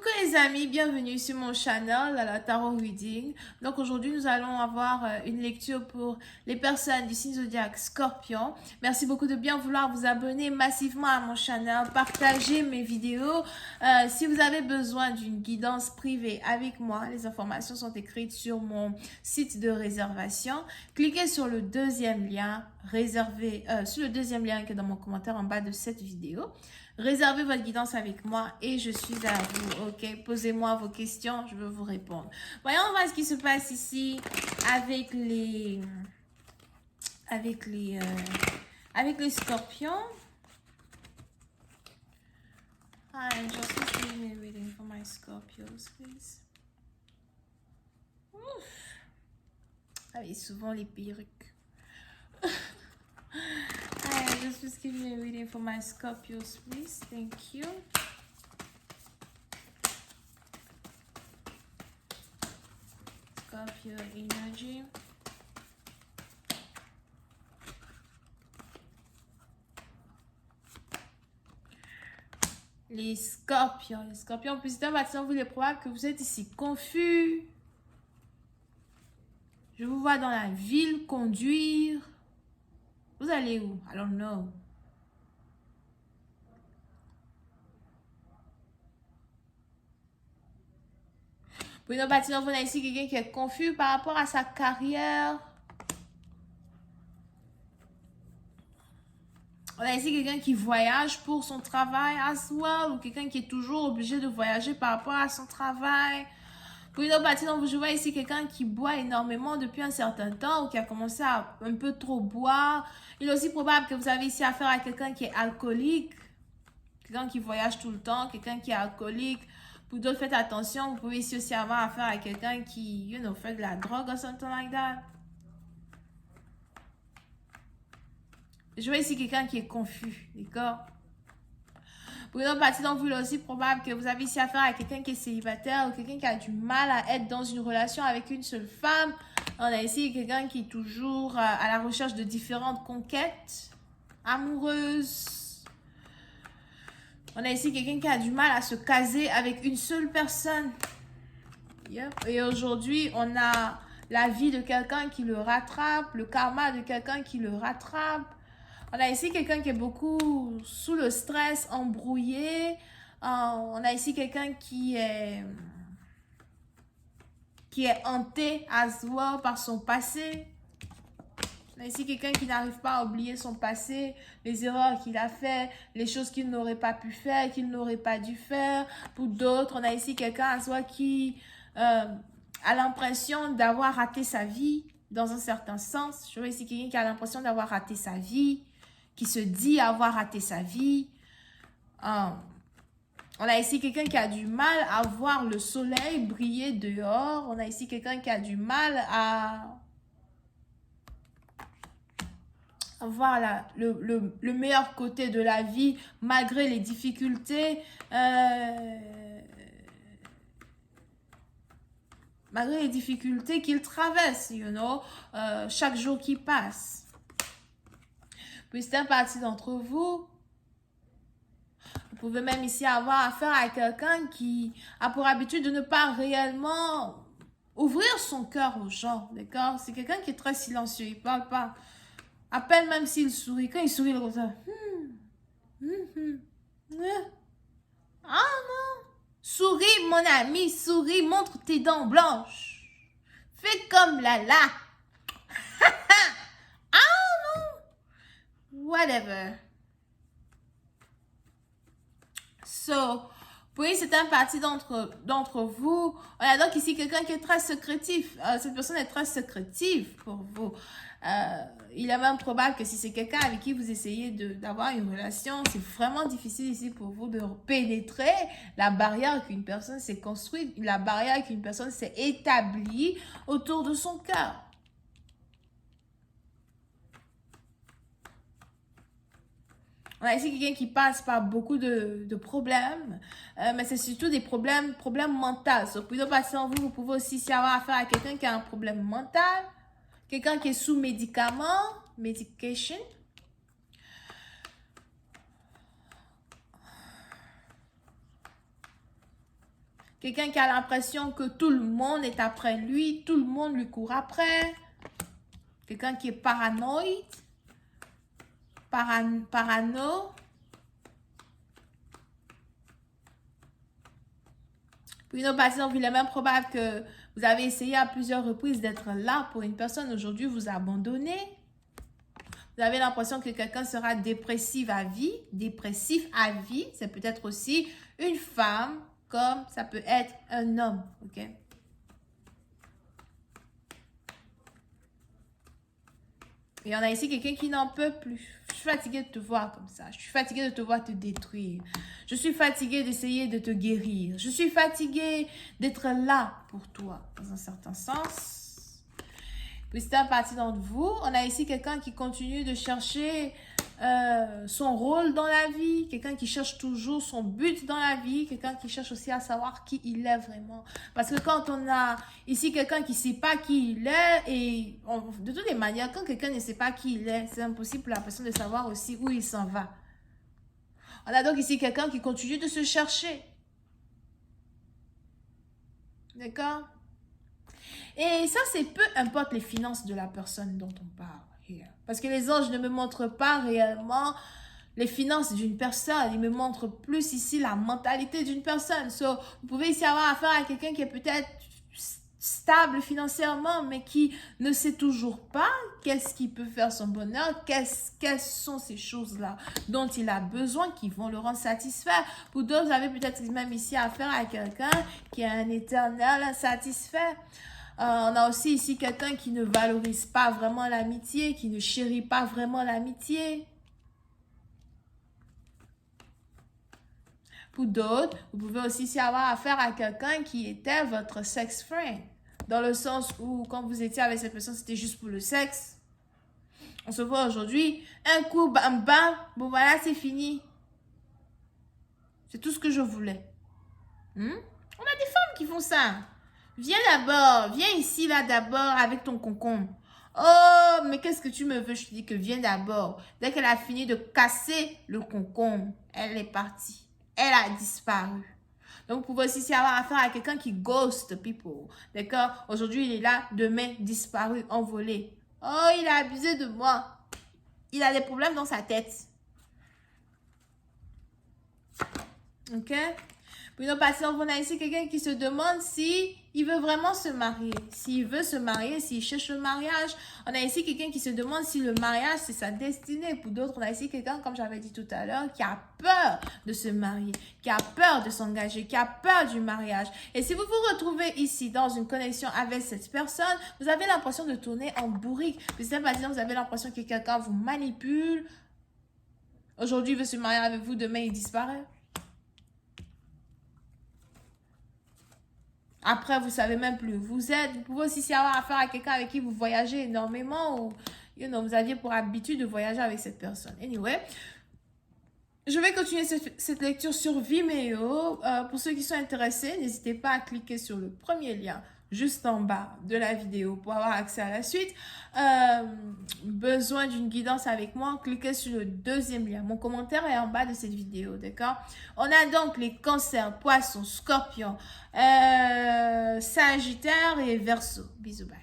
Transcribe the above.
Coucou les amis, bienvenue sur mon channel à la Tarot Reading. Donc aujourd'hui nous allons avoir une lecture pour les personnes du signe zodiaque Scorpion. Merci beaucoup de bien vouloir vous abonner massivement à mon channel, partager mes vidéos. Si vous avez besoin d'une guidance privée avec moi, les informations sont écrites sur mon site de réservation. Cliquez sur le deuxième lien sur le deuxième lien qui est dans mon commentaire en bas de cette vidéo. Réservez votre guidance avec moi et je suis à vous, ok? Posez-moi vos questions, je veux vous répondre. Voyons voir ce qui se passe ici avec les scorpions. Hi, angels, please give me a reading for my Scorpios, please. Ouf. Ah, et souvent les perruques. Hi, just give me a reading for my Scorpios, please. Thank you. Scorpio energy. Les scorpions, plus d'un matin, il est probable que vous êtes ici confus. Je vous vois dans la ville conduire. Vous allez où? I don't know. Pour une bâtiment, vous avez ici quelqu'un qui est confus par rapport à sa carrière. On a ici quelqu'un qui voyage pour son travail as well, ou quelqu'un qui est toujours obligé de voyager par rapport à son travail. Pour une autre partie, donc, je vois ici quelqu'un qui boit énormément depuis un certain temps ou qui a commencé à un peu trop boire. Il est aussi probable que vous avez ici affaire à quelqu'un qui est alcoolique, quelqu'un qui voyage tout le temps, quelqu'un qui est alcoolique. Pour d'autres, faites attention, vous pouvez ici aussi avoir affaire à quelqu'un qui, fait de la drogue or something like that. Je vois ici quelqu'un qui est confus, d'accord? Pour une autre partie d'entre vous, il est aussi probable que vous avez ici affaire à quelqu'un qui est célibataire ou quelqu'un qui a du mal à être dans une relation avec une seule femme. On a ici quelqu'un qui est toujours à la recherche de différentes conquêtes amoureuses. On a ici quelqu'un qui a du mal à se caser avec une seule personne. Yep. Et aujourd'hui, on a la vie de quelqu'un qui le rattrape, le karma de quelqu'un qui le rattrape. On a ici quelqu'un qui est beaucoup sous le stress, embrouillé. On a ici quelqu'un qui est hanté as well par son passé. On a ici quelqu'un qui n'arrive pas à oublier son passé, les erreurs qu'il a fait, les choses qu'il n'aurait pas pu faire, qu'il n'aurait pas dû faire. Pour d'autres, on a ici quelqu'un à soi qui a l'impression d'avoir raté sa vie dans un certain sens. Je vois ici quelqu'un qui a l'impression d'avoir raté sa vie, qui se dit avoir raté sa vie. On a ici quelqu'un qui a du mal à voir le soleil briller dehors. On a ici quelqu'un qui a du mal à voir le meilleur côté de la vie malgré les difficultés. Malgré les difficultés qu'il traverse, chaque jour qui passe. Puis c'est un parti d'entre vous. Vous pouvez même ici avoir affaire à quelqu'un qui a pour habitude de ne pas réellement ouvrir son cœur aux gens, d'accord? C'est quelqu'un qui est très silencieux, il ne parle pas. À peine même s'il sourit, quand il sourit, il est comme ça. Ah non! Souris, mon ami, souris, montre tes dents blanches. Fais comme Lala. Ah non! Whatever. So, oui, c'est un parti d'entre vous. On a donc ici quelqu'un qui est très secrétif. Cette personne est très secrétive pour vous. Il est même probable que si c'est quelqu'un avec qui vous essayez d'avoir une relation, c'est vraiment difficile ici pour vous de pénétrer la barrière qu'une personne s'est construite, la barrière qu'une personne s'est établie autour de son cœur. On a ici quelqu'un qui passe par beaucoup de problèmes, mais c'est surtout des problèmes mentaux. So, plutôt passer en vous, vous pouvez aussi avoir affaire à quelqu'un qui a un problème mental, quelqu'un qui est sous médicament, medication. Quelqu'un qui a l'impression que tout le monde est après lui, tout le monde lui court après. Quelqu'un qui est paranoïde, parano. Pour une autre partie, donc, il est même probable que vous avez essayé à plusieurs reprises d'être là pour une personne. Aujourd'hui, vous abandonnez. Vous avez l'impression que quelqu'un sera dépressif à vie. Dépressif à vie, c'est peut-être aussi une femme, comme ça peut être un homme. Ok? Et on a ici quelqu'un qui n'en peut plus. Je suis fatiguée de te voir comme ça. Je suis fatiguée de te voir te détruire. Je suis fatiguée d'essayer de te guérir. Je suis fatiguée d'être là pour toi, dans un certain sens. Puis c'est un parti d'entre vous. On a ici quelqu'un qui continue de chercher son rôle dans la vie. Quelqu'un qui cherche toujours son but dans la vie. Quelqu'un qui cherche aussi à savoir qui il est vraiment. Parce que quand on a ici quelqu'un qui ne sait pas qui il est, et de toutes les manières, quand quelqu'un ne sait pas qui il est, c'est impossible pour la personne de savoir aussi où il s'en va. On a donc ici quelqu'un qui continue de se chercher. D'accord? Et ça, c'est peu importe les finances de la personne dont on parle. Parce que les anges ne me montrent pas réellement les finances d'une personne. Ils me montrent plus ici la mentalité d'une personne. So, vous pouvez ici avoir affaire à quelqu'un qui est peut-être stable financièrement, mais qui ne sait toujours pas qu'est-ce qui peut faire son bonheur, quelles sont ces choses-là dont il a besoin, qui vont le rendre satisfait. Pour d'autres, vous avez peut-être même ici affaire à quelqu'un qui est un éternel insatisfait. On a aussi ici quelqu'un qui ne valorise pas vraiment l'amitié, qui ne chérit pas vraiment l'amitié. Pour d'autres, vous pouvez aussi ici avoir affaire à quelqu'un qui était votre sex friend. Dans le sens où, quand vous étiez avec cette personne, c'était juste pour le sexe. On se voit aujourd'hui, un coup, bam, bam, bon voilà, c'est fini. C'est tout ce que je voulais. On a des femmes qui font ça. Viens d'abord, viens ici là d'abord avec ton concombre. Oh, mais qu'est-ce que tu me veux? Je te dis que viens d'abord. Dès qu'elle a fini de casser le concombre, elle est partie. Elle a disparu. Donc, vous pouvez aussi avoir affaire à quelqu'un qui ghost people. D'accord? Aujourd'hui, il est là, demain, disparu, envolé. Oh, il a abusé de moi. Il a des problèmes dans sa tête. Ok? Pour une patiente, on a ici quelqu'un qui se demande si il veut vraiment se marier. S'il veut se marier, s'il cherche le mariage. On a ici quelqu'un qui se demande si le mariage, c'est sa destinée. Pour d'autres, on a ici quelqu'un, comme j'avais dit tout à l'heure, qui a peur de se marier, qui a peur de s'engager, qui a peur du mariage. Et si vous vous retrouvez ici dans une connexion avec cette personne, vous avez l'impression de tourner en bourrique. Puis c'est pas dire vous avez l'impression que quelqu'un vous manipule. Aujourd'hui, il veut se marier avec vous, demain, il disparaît. Après, vous ne savez même plus où vous êtes. Vous pouvez aussi avoir affaire à quelqu'un avec qui vous voyagez énormément ou vous aviez pour habitude de voyager avec cette personne. Anyway, je vais continuer cette lecture sur Vimeo. Pour ceux qui sont intéressés, n'hésitez pas à cliquer sur le premier lien juste en bas de la vidéo pour avoir accès à la suite. Besoin d'une guidance avec moi, cliquez sur le deuxième lien. Mon commentaire est en bas de cette vidéo, d'accord? On a donc les cancers, poissons, scorpions, sagittaires et verseaux. Bisous, bye.